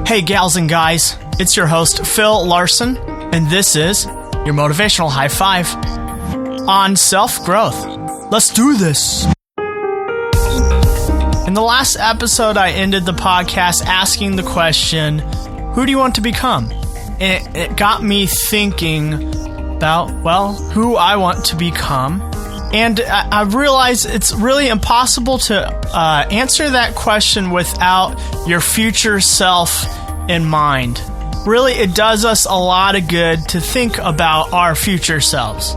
Hey gals and guys, it's your host Phil Larson, and this is your Motivational High Five on self-growth. Let's do this! In the last episode, I ended the podcast asking the question, who do you want to become? And it got me thinking about, who I want to become. And I realized it's really impossible to answer that question without your future self in mind. Really, it does us a lot of good to think about our future selves.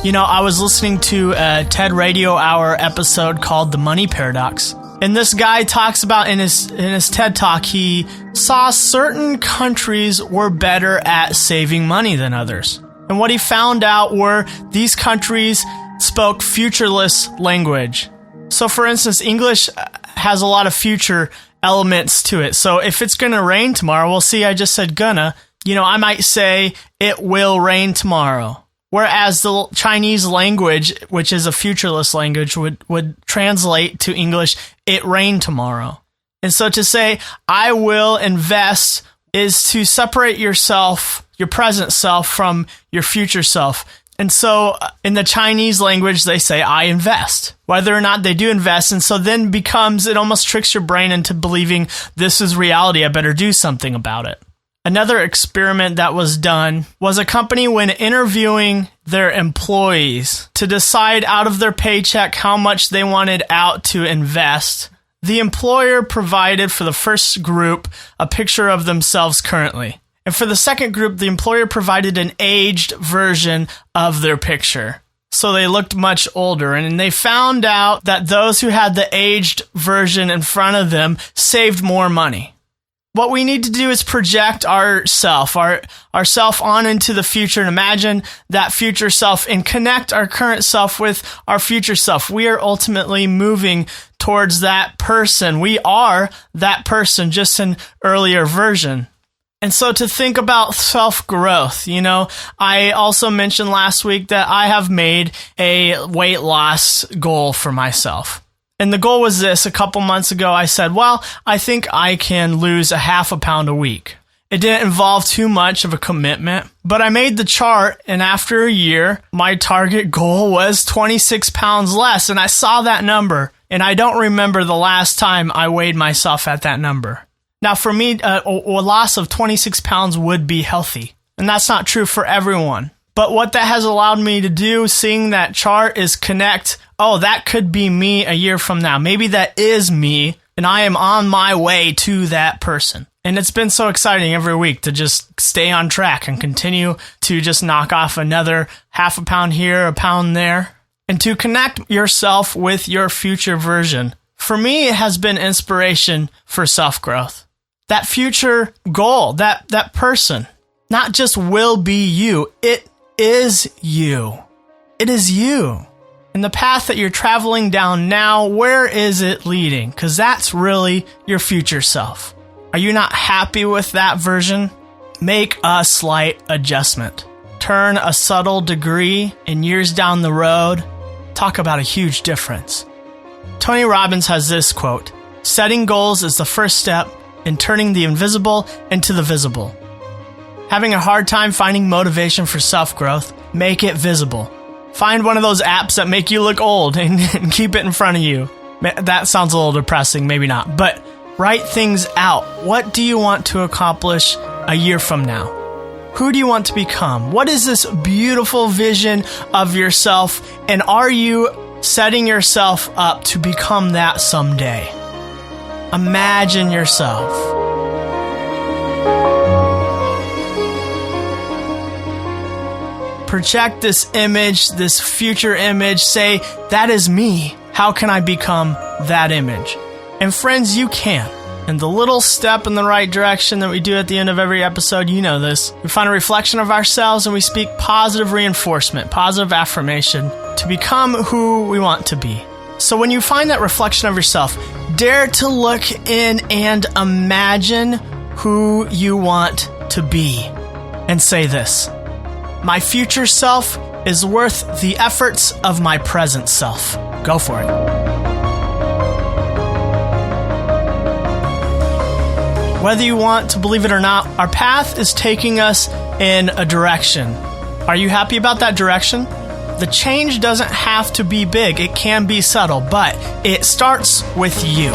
You know, I was listening to a TED Radio Hour episode called The Money Paradox. And this guy talks about in his TED Talk, he saw certain countries were better at saving money than others. And what he found out were these countries spoke futureless language. So for instance, English has a lot of future elements to it. So if it's going to rain tomorrow, well, see, I just said gonna. You know, I might say it will rain tomorrow. Whereas the Chinese language, which is a futureless language, would translate to English, it rained tomorrow. And so to say, I will invest is to separate yourself, your present self, from your future self. And so in the Chinese language, they say, I invest, whether or not they do invest. And so then it almost tricks your brain into believing this is reality. I better do something about it. Another experiment that was done was a company, when interviewing their employees to decide out of their paycheck how much they wanted out to invest, the employer provided for the first group a picture of themselves currently. And for the second group, the employer provided an aged version of their picture. So they looked much older. And they found out that those who had the aged version in front of them saved more money. What we need to do is project our self on into the future and imagine that future self and connect our current self with our future self. We are ultimately moving towards that person. We are that person, just an earlier version. And so to think about self-growth, you know, I also mentioned last week that I have made a weight loss goal for myself. And the goal was this. A couple months ago, I said, I think I can lose a half a pound a week. It didn't involve too much of a commitment, but I made the chart, and after a year, my target goal was 26 pounds less, and I saw that number, and I don't remember the last time I weighed myself at that number. Now, for me, a loss of 26 pounds would be healthy, and that's not true for everyone. But what that has allowed me to do, seeing that chart, is connect, that could be me a year from now. Maybe that is me, and I am on my way to that person. And it's been so exciting every week to just stay on track and continue to just knock off another half a pound here, a pound there, and to connect yourself with your future version. For me, it has been inspiration for self-growth. That future goal, that person, not just will be you, it is you. It is you. And the path that you're traveling down now, where is it leading? Because that's really your future self. Are you not happy with that version? Make a slight adjustment. Turn a subtle degree, and years down the road, talk about a huge difference. Tony Robbins has this quote, "Setting goals is the first step in turning the invisible into the visible." Having a hard time finding motivation for self-growth? Make it visible. Find one of those apps that make you look old and keep it in front of you. That sounds a little depressing, maybe not. But write things out. What do you want to accomplish a year from now? Who do you want to become? What is this beautiful vision of yourself? And are you setting yourself up to become that someday? Imagine yourself. Project this image, this future image. Say, that is me. How can I become that image? And friends, you can. And the little step in the right direction that we do at the end of every episode, you know this. We find a reflection of ourselves and we speak positive reinforcement, positive affirmation to become who we want to be. So when you find that reflection of yourself, dare to look in and imagine who you want to be. And say this: my future self is worth the efforts of my present self. Go for it. Whether you want to believe it or not, our path is taking us in a direction. Are you happy about that direction? The change doesn't have to be big. It can be subtle, but it starts with you.